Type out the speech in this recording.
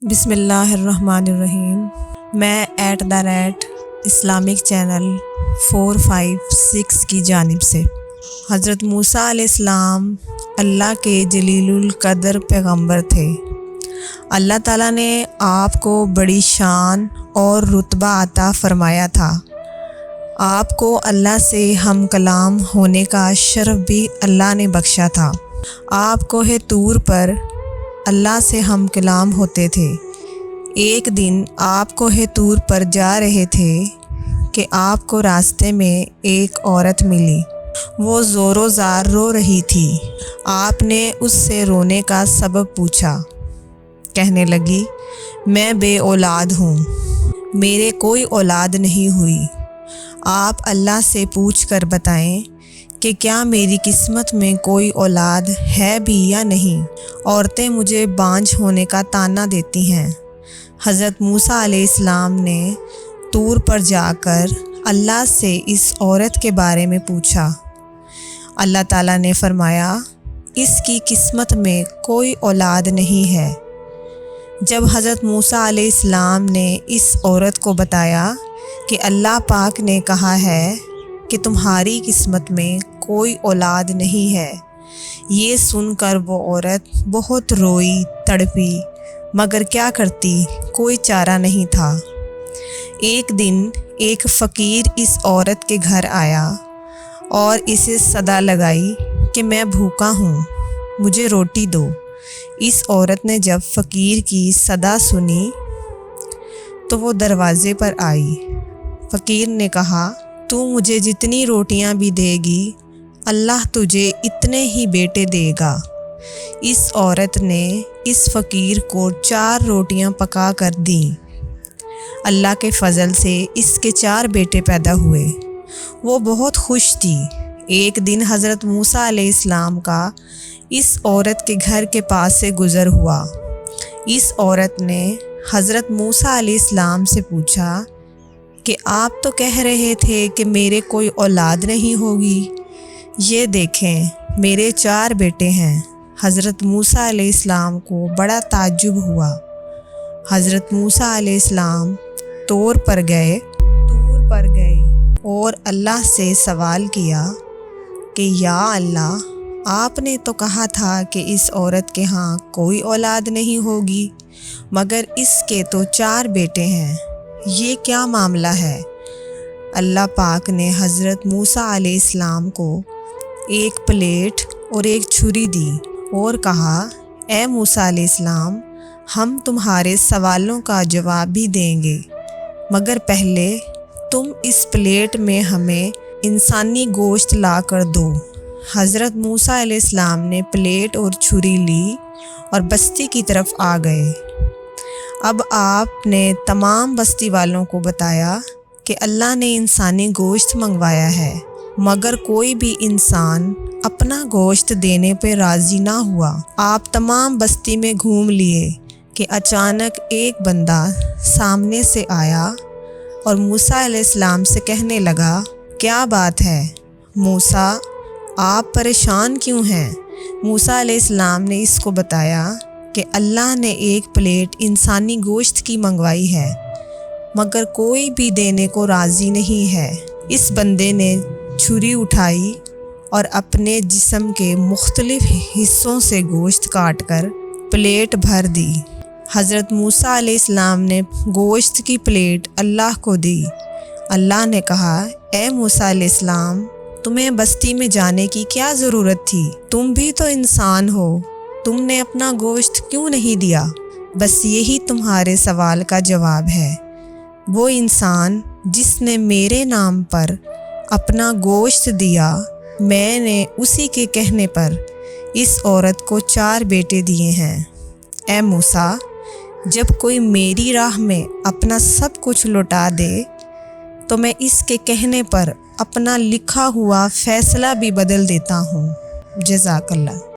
بسم اللہ الرحمن الرحیم۔ میں @اسلامک چینل 456 کی جانب سے حضرت موسیٰ علیہ السلام اللہ کے جلیل القدر پیغمبر تھے۔ اللہ تعالیٰ نے آپ کو بڑی شان اور رتبہ عطا فرمایا تھا۔ آپ کو اللہ سے ہم کلام ہونے کا شرف بھی اللہ نے بخشا تھا۔ آپ کوہ طور پر اللہ سے ہم کلام ہوتے تھے۔ ایک دن آپ کوہ طور پر جا رہے تھے کہ آپ کو راستے میں ایک عورت ملی۔ وہ زور و زار رو رہی تھی۔ آپ نے اس سے رونے کا سبب پوچھا۔ کہنے لگی، میں بے اولاد ہوں، میرے کوئی اولاد نہیں ہوئی۔ آپ اللہ سے پوچھ کر بتائیں کہ کیا میری قسمت میں کوئی اولاد ہے بھی یا نہیں؟ عورتیں مجھے بانجھ ہونے کا طعنہ دیتی ہیں۔ حضرت موسیٰ علیہ السلام نے طور پر جا کر اللہ سے اس عورت کے بارے میں پوچھا۔ اللہ تعالیٰ نے فرمایا، اس کی قسمت میں کوئی اولاد نہیں ہے۔ جب حضرت موسیٰ علیہ السلام نے اس عورت کو بتایا کہ اللہ پاک نے کہا ہے کہ تمہاری قسمت میں کوئی اولاد نہیں ہے، یہ سن کر وہ عورت بہت روئی تڑپی، مگر کیا کرتی، کوئی چارہ نہیں تھا۔ ایک دن ایک فقیر اس عورت کے گھر آیا اور اسے صدا لگائی کہ میں بھوکا ہوں، مجھے روٹی دو۔ اس عورت نے جب فقیر کی صدا سنی تو وہ دروازے پر آئی۔ فقیر نے کہا، تو مجھے جتنی روٹیاں بھی دے گی، اللہ تجھے اتنے ہی بیٹے دے گا۔ اس عورت نے اس فقیر کو 4 روٹیاں پکا کر دیں۔ اللہ کے فضل سے اس کے 4 بیٹے پیدا ہوئے۔ وہ بہت خوش تھی۔ ایک دن حضرت موسیٰ علیہ السلام کا اس عورت کے گھر کے پاس سے گزر ہوا۔ اس عورت نے حضرت موسیٰ علیہ السلام سے پوچھا کہ آپ تو کہہ رہے تھے کہ میرے کوئی اولاد نہیں ہوگی، یہ دیکھیں میرے 4 بیٹے ہیں۔ حضرت موسیٰ علیہ السلام کو بڑا تعجب ہوا۔ حضرت موسیٰ علیہ السلام طور پر گئے اور اللہ سے سوال کیا کہ یا اللہ، آپ نے تو کہا تھا کہ اس عورت کے ہاں کوئی اولاد نہیں ہوگی، مگر اس کے تو 4 بیٹے ہیں، یہ کیا معاملہ ہے؟ اللہ پاک نے حضرت موسیٰ علیہ السلام کو ایک پلیٹ اور ایک چھری دی اور کہا، اے موسیٰ علیہ السلام، ہم تمہارے سوالوں کا جواب بھی دیں گے، مگر پہلے تم اس پلیٹ میں ہمیں انسانی گوشت لا کر دو۔ حضرت موسیٰ علیہ السلام نے پلیٹ اور چھری لی اور بستی کی طرف آ گئے۔ اب آپ نے تمام بستی والوں کو بتایا کہ اللہ نے انسانی گوشت منگوایا ہے، مگر کوئی بھی انسان اپنا گوشت دینے پہ راضی نہ ہوا۔ آپ تمام بستی میں گھوم لیے کہ اچانک ایک بندہ سامنے سے آیا اور موسیٰ علیہ السلام سے کہنے لگا، کیا بات ہے موسیٰ، آپ پریشان کیوں ہیں؟ موسیٰ علیہ السلام نے اس کو بتایا کہ اللہ نے ایک پلیٹ انسانی گوشت کی منگوائی ہے، مگر کوئی بھی دینے کو راضی نہیں ہے۔ اس بندے نے چھری اٹھائی اور اپنے جسم کے مختلف حصوں سے گوشت کاٹ کر پلیٹ بھر دی۔ حضرت موسیٰ علیہ السلام نے گوشت کی پلیٹ اللہ کو دی۔ اللہ نے کہا، اے موسیٰ علیہ السلام، تمہیں بستی میں جانے کی کیا ضرورت تھی؟ تم بھی تو انسان ہو، تم نے اپنا گوشت کیوں نہیں دیا؟ بس یہی تمہارے سوال کا جواب ہے۔ وہ انسان جس نے میرے نام پر اپنا گوشت دیا، میں نے اسی کے کہنے پر اس عورت کو 4 بیٹے دیے ہیں۔ اے موسیٰ، جب کوئی میری راہ میں اپنا سب کچھ لوٹا دے تو میں اس کے کہنے پر اپنا لکھا ہوا فیصلہ بھی بدل دیتا ہوں۔ جزاک اللہ۔